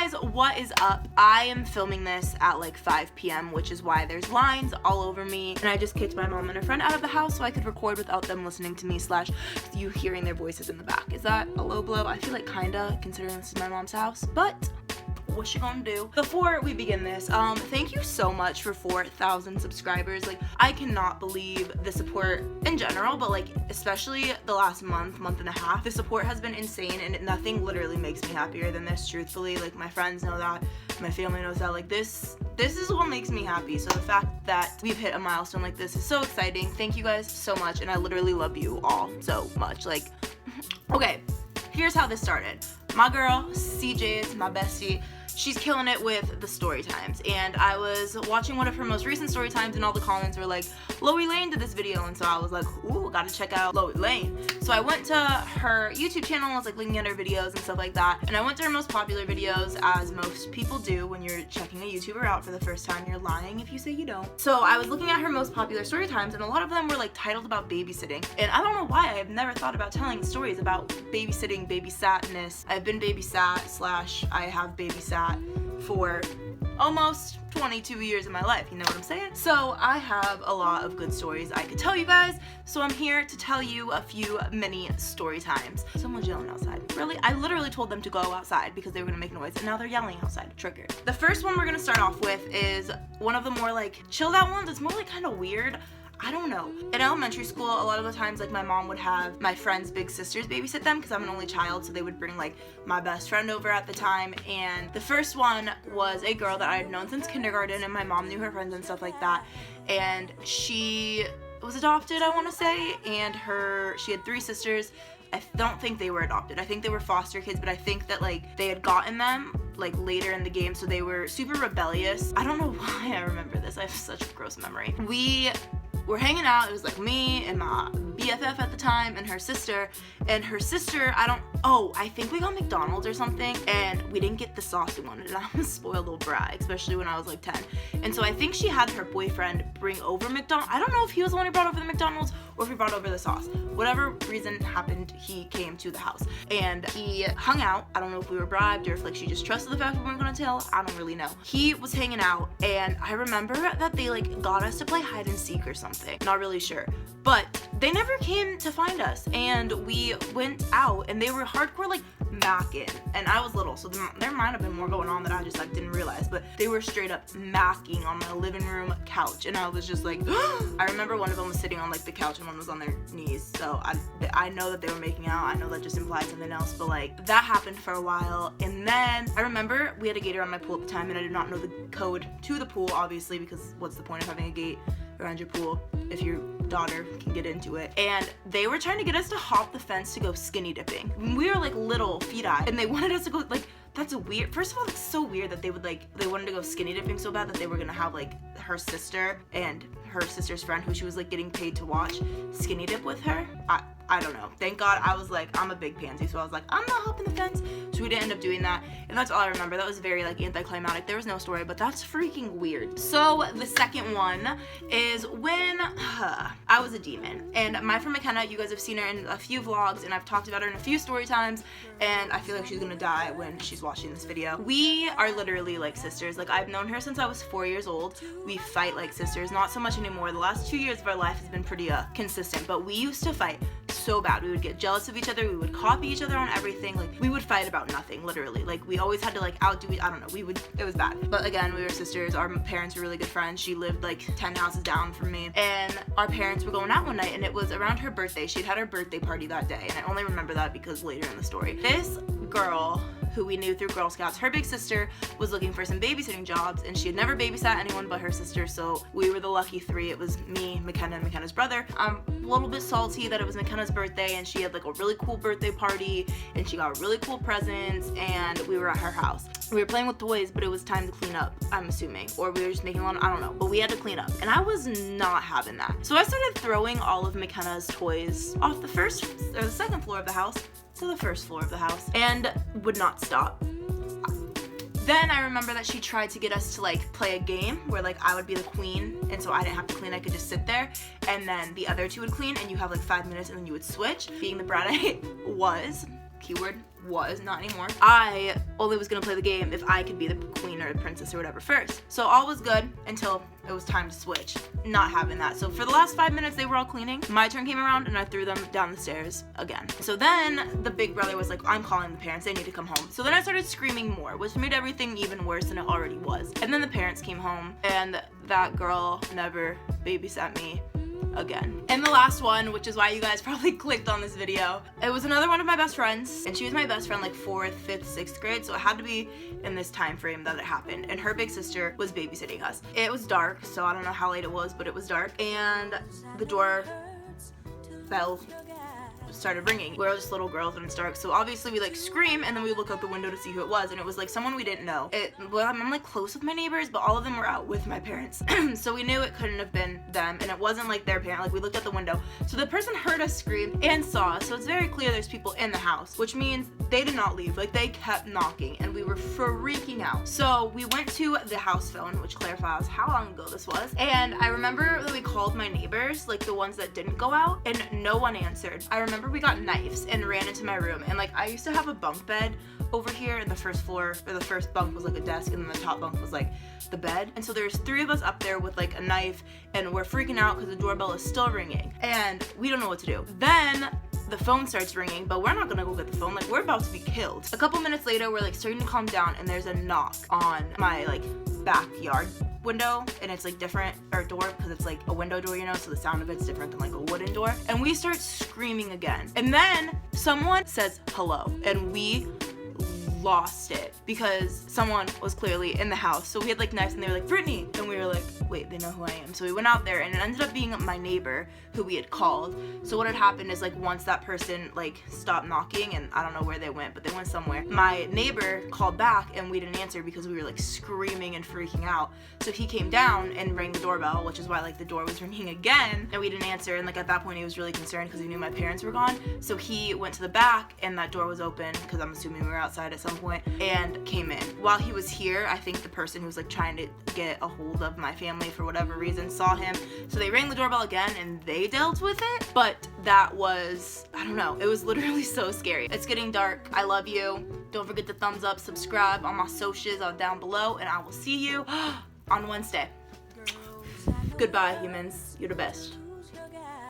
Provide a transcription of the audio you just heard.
guys, what is up? I am filming this at like 5 p.m. which is why there's lines all over me, and I just kicked my mom and her friend out of the house so I could record without them listening to me / you hearing their voices in the back. Is that a low blow? I feel like kinda, considering this is my mom's house, but what you gonna do? Before we begin this, thank you so much for 4,000 subscribers. Like, I cannot believe the support in general, but like especially the last month and a half, the support has been insane, and nothing literally makes me happier than this, truthfully. Like, my friends know that, my family knows that. Like, this is what makes me happy. So the fact that we've hit a milestone like this is so exciting. Thank you guys so much, and I literally love you all so much. Like, okay, here's how this started. My girl CJ is my bestie. She's killing it with the story times, and I was watching one of her most recent story times, and all the comments were like, Loey Lane did this video, and so I was like, ooh, gotta check out Loey Lane. So I went to her YouTube channel and was like looking at her videos and stuff like that, and I went to her most popular videos, as most people do when you're checking a YouTuber out for the first time. You're lying if you say you don't. So I was looking at her most popular story times, and a lot of them were like titled about babysitting, and I don't know why I've never thought about telling stories about babysitting, babysatness. I've been babysat / I have babysat for almost 22 years of my life, you know what I'm saying? So I have a lot of good stories I could tell you guys, so I'm here to tell you a few mini story times. Someone's yelling outside. Really? I literally told them to go outside because they were gonna make noise, and now they're yelling outside. Triggered. The first one we're gonna start off with is one of the more like chilled out ones. It's more like kind of weird. I don't know. In elementary school, a lot of the times, like, my mom would have my friends' big sisters babysit them because I'm an only child, so they would bring like my best friend over at the time. And the first one was a girl that I had known since kindergarten, and my mom knew her friends and stuff like that. And she was adopted, I want to say, and she had 3 sisters. I don't think they were adopted. I think they were foster kids, but I think that like they had gotten them like later in the game, so they were super rebellious. I don't know why I remember this. I have such a gross memory. We're hanging out. It was like me and my BFF at the time and her sister. I think we got McDonald's or something, and we didn't get the sauce we wanted, and I'm a spoiled little brat, especially when I was like 10. And so I think she had her boyfriend bring over McDonald's. I don't know if he was the one who brought over the McDonald's or if he brought over the sauce. Whatever reason happened, he came to the house and he hung out. I don't know if we were bribed or if like she just trusted the fact that we weren't gonna tell. I don't really know. He was hanging out, and I remember that they like got us to play hide and seek or something. Not really sure. But they never came to find us, and we went out, and they were hardcore like macking, and I was little, so there might have been more going on that I just like didn't realize, but they were straight up macking on my living room couch, and I was just like I remember one of them was sitting on like the couch and one was on their knees, so I know that they were making out. I know that just implied something else, but like that happened for a while. And then I remember we had a gate around my pool at the time, and I did not know the code to the pool, obviously, because what's the point of having a gate around your pool if your daughter can get into it? And they were trying to get us to hop the fence to go skinny dipping. We were like little feet-eyed, and they wanted us to go like, that's weird. First of all, it's so weird that they wanted to go skinny dipping so bad that they were gonna have like her sister and her sister's friend, who she was like getting paid to watch, skinny dip with her. I don't know. Thank God. I was like, I'm a big pansy, so I was like, I'm not hopping the fence. So we didn't end up doing that, and that's all I remember. That was very like anticlimactic. There was no story, but that's freaking weird. So the second one is when I was a demon, and my friend McKenna, you guys have seen her in a few vlogs, and I've talked about her in a few story times, and I feel like she's gonna die when she's watching this video. We are literally like sisters. Like, I've known her since I was 4 years old. We fight like sisters. Not so much anymore. The last 2 years of our life has been pretty consistent, but we used to fight so bad. We would get jealous of each other. We would copy each other on everything. Like, we would fight about nothing, literally. Like, we always had to like outdo I don't know. It was bad. But again, we were sisters. Our parents were really good friends. She lived like 10 houses down from me, and our parents were going out one night, and it was around her birthday. She'd had her birthday party that day, and I only remember that because later in the story, this girl who we knew through Girl Scouts, her big sister was looking for some babysitting jobs, and she had never babysat anyone but her sister, so we were the lucky 3. It was me, McKenna, and McKenna's brother. I'm a little bit salty that it was McKenna's birthday, and she had like a really cool birthday party, and she got really cool presents, and we were at her house. We were playing with toys, but it was time to clean up, I'm assuming, or we were just making I don't know, but we had to clean up, and I was not having that. So I started throwing all of McKenna's toys off the second floor of the house to the first floor of the house, and would not stop. Then I remember that she tried to get us to like play a game where like I would be the queen, and so I didn't have to clean, I could just sit there, and then the other 2 would clean, and you have like 5 minutes, and then you would switch. Being the brat I was, keyword was, not anymore. I only was gonna play the game if I could be the queen or the princess or whatever first. So all was good until it was time to switch. Not having that. So for the last 5 minutes they were all cleaning. My turn came around and I threw them down the stairs again. So then the big brother was like, I'm calling the parents, they need to come home. So then I started screaming more, which made everything even worse than it already was. And then the parents came home and that girl never babysat me again. And the last one, which is why you guys probably clicked on this video, it was another one of my best friends, and she was my best friend like 4th, 5th, 6th grade, so it had to be in this time frame that it happened. And her big sister was babysitting us. It was dark, so I don't know how late it was, but it was dark, and the door bell started ringing. We were just little girls and it's dark, so obviously we like scream and then we look out the window to see who it was, and it was like someone we didn't know. Well, I'm like close with my neighbors, but all of them were out with my parents. So we knew it couldn't have been them, and it wasn't like their parent. Like we looked at the window, so the person heard us scream and saw us, so it's very clear there's people in the house, which means they did not leave. Like they kept knocking and we were freaking out. So we went to the house phone, which clarifies how long ago this was, and I remember that we called my neighbors, like the ones that didn't go out, and no one answered. I remember we got knives and ran into my room, and like I used to have a bunk bed over here, and the first floor, or the first bunk was like a desk, and then the top bunk was like the bed, and so there's 3 of us up there with like a knife, and we're freaking out because the doorbell is still ringing and we don't know what to do. Then the phone starts ringing, but we're not gonna go get the phone, like we're about to be killed. A couple minutes later we're like starting to calm down, and there's a knock on my like backyard window, and it's like different, or door, because it's like a window door, you know, so the sound of it's different than like a wooden door. And we start screaming again, and then someone says hello, and we lost it because someone was clearly in the house. So we had like knives, and they were like, Brittany, and we were like, wait, they know who I am. So we went out there, and it ended up being my neighbor who we had called. So what had happened is like once that person like stopped knocking, and I don't know where they went, but they went somewhere, my neighbor called back and we didn't answer because we were like screaming and freaking out. So he came down and rang the doorbell, which is why like the door was ringing again, and we didn't answer. And like at that point he was really concerned because he knew my parents were gone. So he went to the back, and that door was open because I'm assuming we were outside at some point, and came in. While he was here, I think the person who was like trying to get a hold of my family for whatever reason saw him, so they rang the doorbell again and they dealt with it. But that was, I don't know, it was literally so scary. It's getting dark. I love you. Don't forget to thumbs up, subscribe on my socials down below, and I will see you on Wednesday. Goodbye, humans. You're the best.